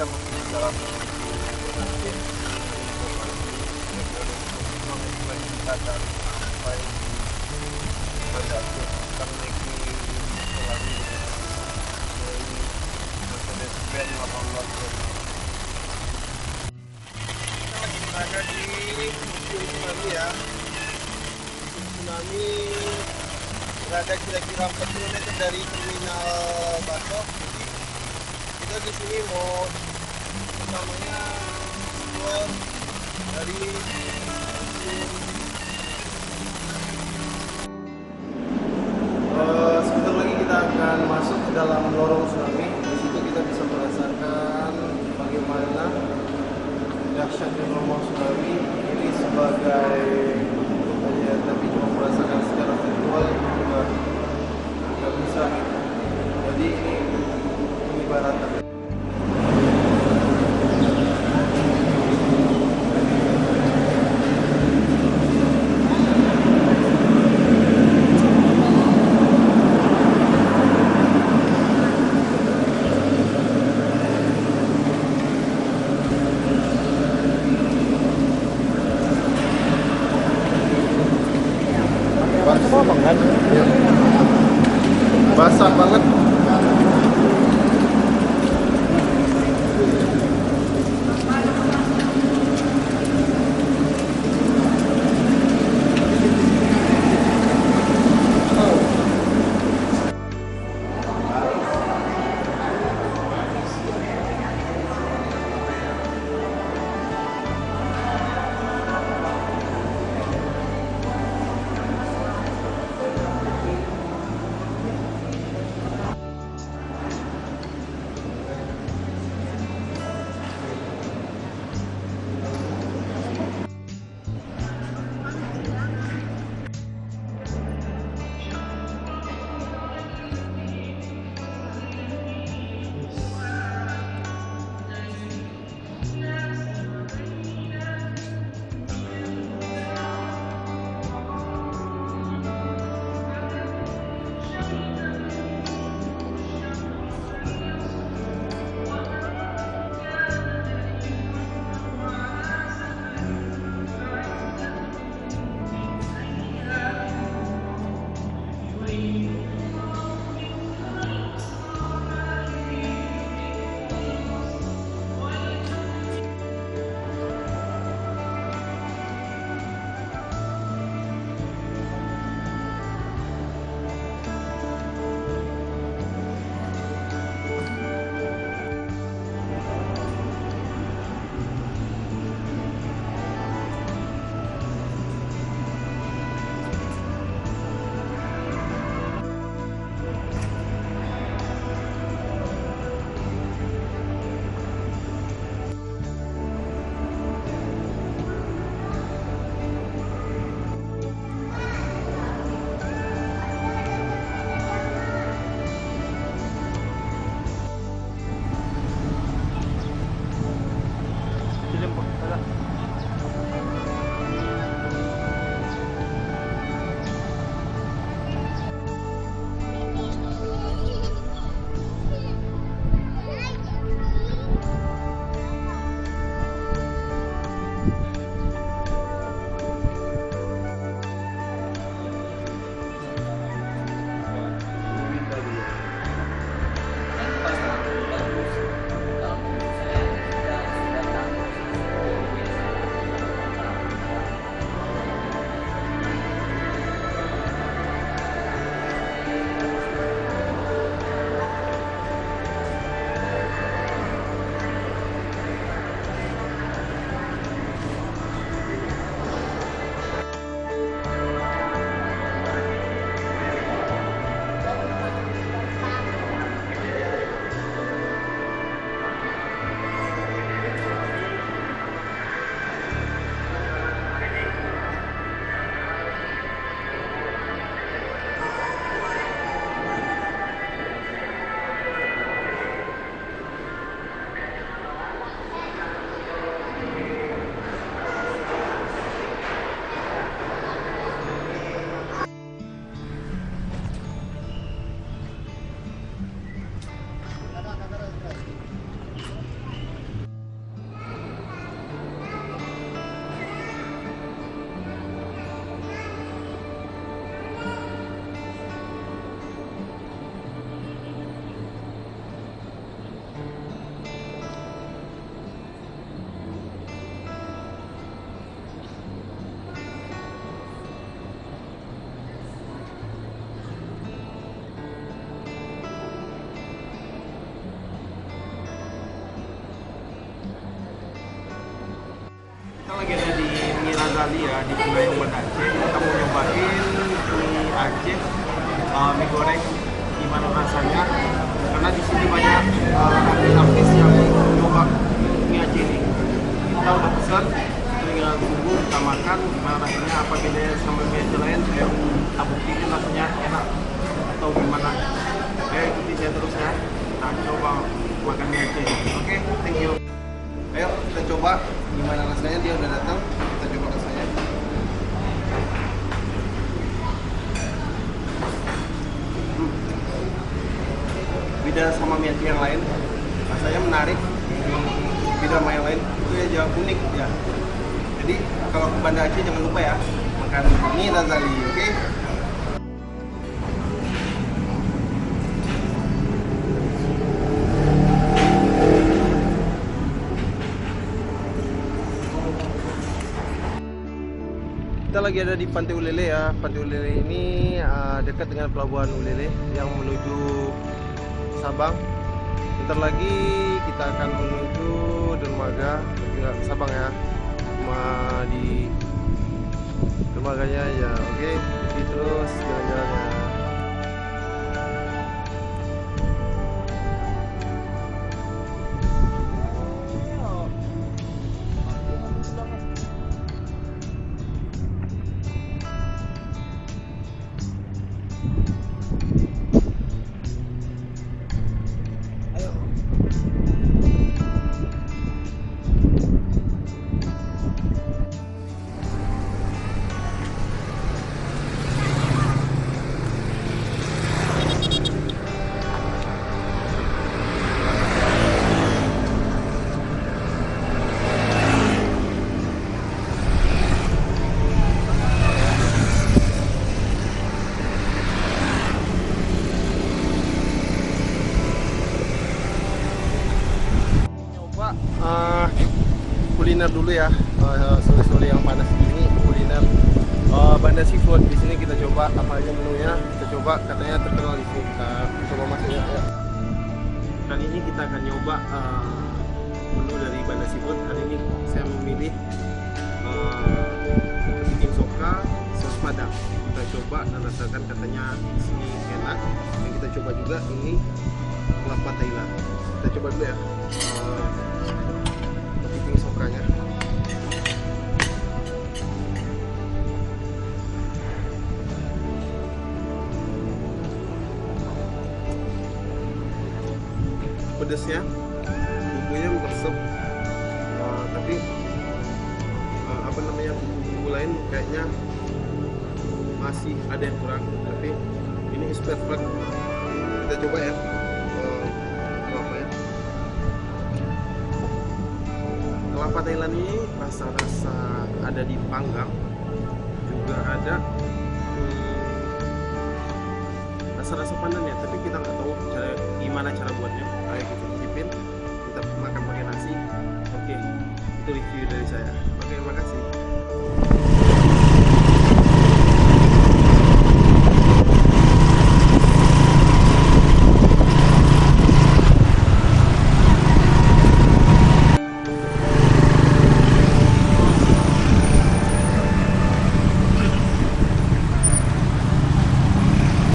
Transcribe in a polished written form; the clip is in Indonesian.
kita masih dalam mungkin kita dan sampai pada akhir kita menaiki lagi dari Mercedes-Benz 18 ada di museum tsunami ya. Tsunami berada kira-kira 4 km dari terminal Batok. Kita di sini mau pertamanya keluar dari sebentar lagi kita akan masuk ke dalam lorong tsunami. Di situ kita bisa merasakan bagaimana dahsyatnya gelombang tsunami ini sebagai hanya tapi cuma merasakan secara virtual juga nggak bisa gitu. Jadi ini pengibaratan. Basah banget. Bali ya, di Penayung Banda Aceh. Kita mau nyobain mie Aceh, mie goreng, gimana rasanya? Karena di sini banyak artis-artis yang nyoba mie Aceh ini. Kita udah pesan, tinggal tunggu kita makan gimana rasanya, apa bedanya sama mie Aceh lain. Ayo kita buktiin rasanya enak atau gimana. Ayo ikuti saya terus ya. Kita coba makan mie Aceh. Oke, thank you. Ayo kita coba gimana rasanya, dia udah datang. Kita coba rasanya. Beda sama mie Aceh yang lain, rasanya menarik. Beda sama yang lain, itu aja unik ya. Jadi kalau ke Banda Aceh jangan lupa ya makan mie Razali, oke? Kita lagi ada di Pantai Ulele ya. Pantai Ulele ini dekat dengan pelabuhan Ulele yang menuju Sabang. Bentar lagi kita akan menuju dermaga, nggak ke Sabang ya, cuma di dermaganya ya. Oke, ikuti terus jalan-jalannya. Kuliner dulu ya, sore-sore yang panas ini kuliner Banda Seafood. Di sini kita coba apa aja menunya, kita coba, katanya terkenal di sini. Kita coba masuknya ya. Kali ini kita akan nyoba menu dari Banda Seafood. Hari ini saya memilih kepiting soka saus padang. Kita coba dan rasakan, katanya di sini enak. Dan kita coba juga ini kelapa Thailand. Kita coba dulu ya. Kepiting sokanya. Pedasnya, bumbunya meresap, tapi apa namanya, bumbu lain kayaknya masih ada yang kurang, tapi ini is perfect. Kita coba ya. Kelapa Thailand ini rasa-rasa ada di panggang, juga ada rasa-rasa pandannya, tapi kita nggak tahu gimana cara buatnya. Ayo kita cicipin, kita makan pakai nasi. Oke, itu review dari saya. Oke, makasih.